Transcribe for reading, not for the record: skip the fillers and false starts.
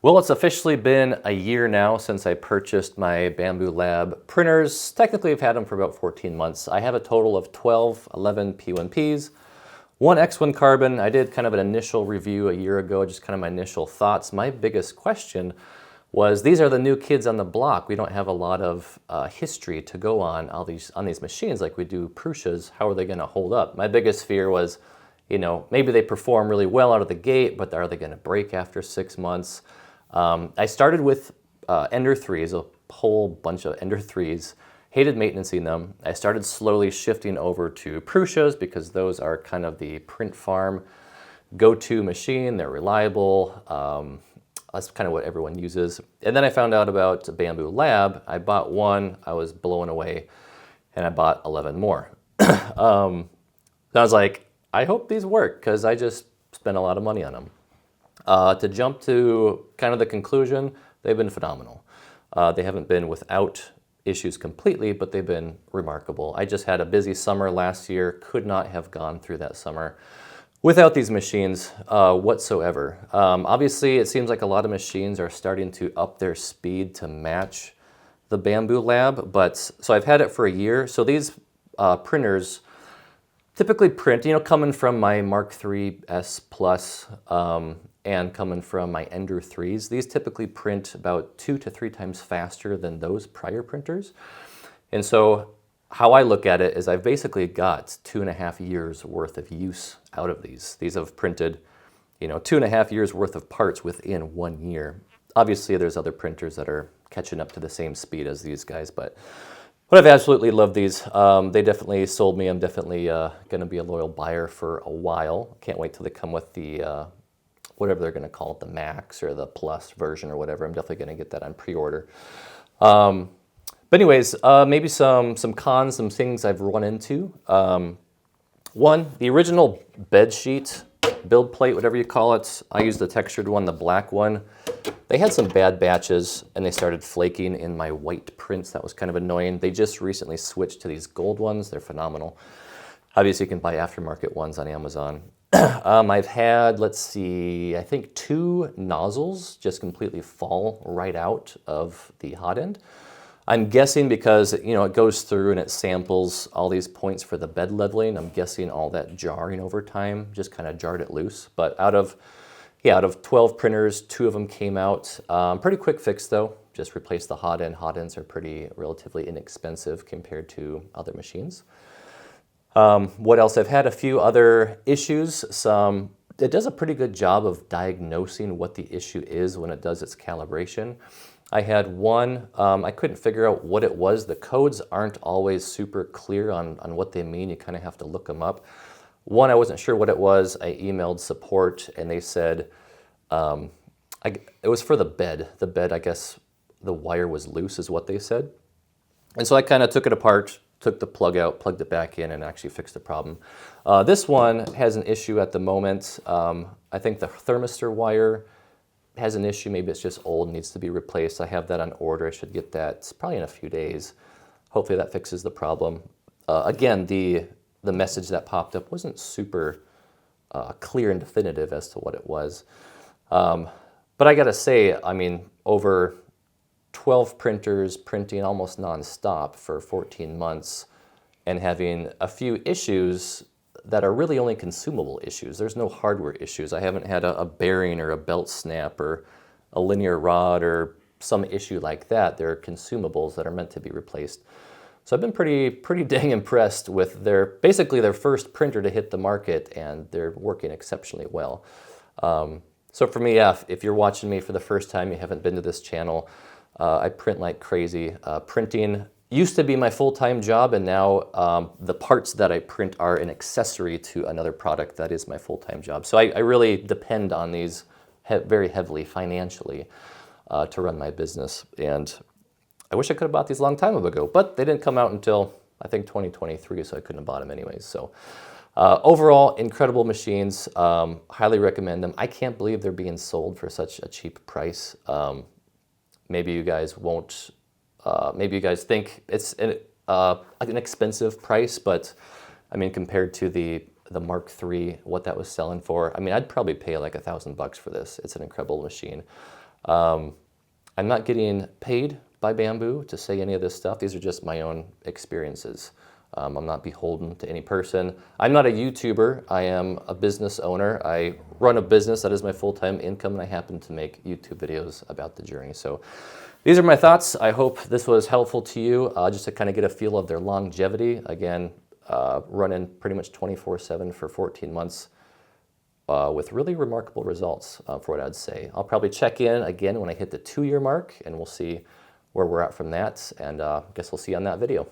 Well, it's officially been a year now since I purchased my Bambu Lab printers. Technically, I've had them for about 14 months. I have a total of 12, 11 P1Ps, one X1 carbon. I did kind of an initial review a year ago, just kind of my initial thoughts. My biggest question was, these are the new kids on the block. We don't have a lot of history to go on these machines like we do Prusa's. How are they going to hold up? My biggest fear was, maybe they perform really well out of the gate, but are they going to break after 6 months? I started with Ender 3s, a whole bunch of Ender 3s, hated maintaining them. I started slowly shifting over to Prusa's because those are kind of the print farm go-to machine. They're reliable. That's kind of what everyone uses. And then I found out about Bambu Lab. I bought one, I was blown away, and I bought 11 more. I was like, I hope these work because I just spent a lot of money on them. To jump to kind of the conclusion, they've been phenomenal. They haven't been without issues completely, but they've been remarkable. I just had a busy summer last year, could not have gone through that summer without these machines whatsoever. Obviously, it seems like a lot of machines are starting to up their speed to match the Bambu Lab, so I've had it for a year. So these printers typically print, coming from my Mark III S Plus and coming from my Ender 3s, these typically print about 2 to 3 times faster than those prior printers. And so how I look at it is I've basically got 2.5 years worth of use out of these. These have printed, 2.5 years worth of parts within 1 year. Obviously, there's other printers that are catching up to the same speed as these guys, but I've absolutely loved these. They definitely sold me. I'm definitely going to be a loyal buyer for a while. Can't wait till they come with the whatever they're going to call it, the Max or the Plus version or whatever. I'm definitely going to get that on pre-order. But anyways, maybe some cons, some things I've run into. One, the original bed sheet, build plate, whatever you call it. I used the textured one, the black one. They had some bad batches and they started flaking in my white prints. That was kind of annoying. They just recently switched to these gold ones. They're phenomenal. Obviously, you can buy aftermarket ones on Amazon. I've had, let's see, I think 2 nozzles just completely fall right out of the hot end. I'm guessing because, it goes through and it samples all these points for the bed leveling. I'm guessing all that jarring over time just kind of jarred it loose. But out of 12 printers, 2 of them came out. Pretty quick fix though, just replace the hot end. Hot ends are relatively inexpensive compared to other machines. What else? I've had a few other issues. It does a pretty good job of diagnosing what the issue is when it does its calibration. I had one, I couldn't figure out what it was. The codes aren't always super clear on what they mean. You kind of have to look them up. One, I wasn't sure what it was. I emailed support and they said, it was for the bed. The bed, I guess the wire was loose is what they said. And so I kind of took it apart, took the plug out, plugged it back in, and actually fixed the problem. This one has an issue at the moment. I think the thermistor wire has an issue. Maybe it's just old, needs to be replaced. I have that on order. I should get that probably in a few days. Hopefully that fixes the problem. Again, the message that popped up wasn't super clear and definitive as to what it was. But I gotta say, over 12 printers printing almost nonstop for 14 months and having a few issues that are really only consumable issues. There's no hardware issues. I haven't had a bearing or a belt snap or a linear rod or some issue like that. They're consumables that are meant to be replaced. So I've been pretty dang impressed with basically their first printer to hit the market, and they're working exceptionally well. So for me, if you're watching me for the first time, you haven't been to this channel, I print like crazy. Printing used to be my full-time job, and now the parts that I print are an accessory to another product that is my full-time job. So I really depend on these very heavily financially to run my business. And I wish I could have bought these a long time ago, but they didn't come out until, I think, 2023, so I couldn't have bought them anyways. So overall, incredible machines. Highly recommend them. I can't believe they're being sold for such a cheap price. Maybe you guys won't, maybe you guys think it's an expensive price, but compared to the Mark III, what that was selling for, I'd probably pay like $1,000 for this. It's an incredible machine. I'm not getting paid by Bambu to say any of this stuff. These are just my own experiences. I'm not beholden to any person. I'm not a YouTuber. I am a business owner. I run a business. That is my full-time income, and I happen to make YouTube videos about the journey. So these are my thoughts. I hope this was helpful to you, just to kind of get a feel of their longevity. Again, running pretty much 24/7 for 14 months with really remarkable results for what I'd say. I'll probably check in again when I hit the 2-year mark, and we'll see where we're at from that. And I guess we'll see you on that video.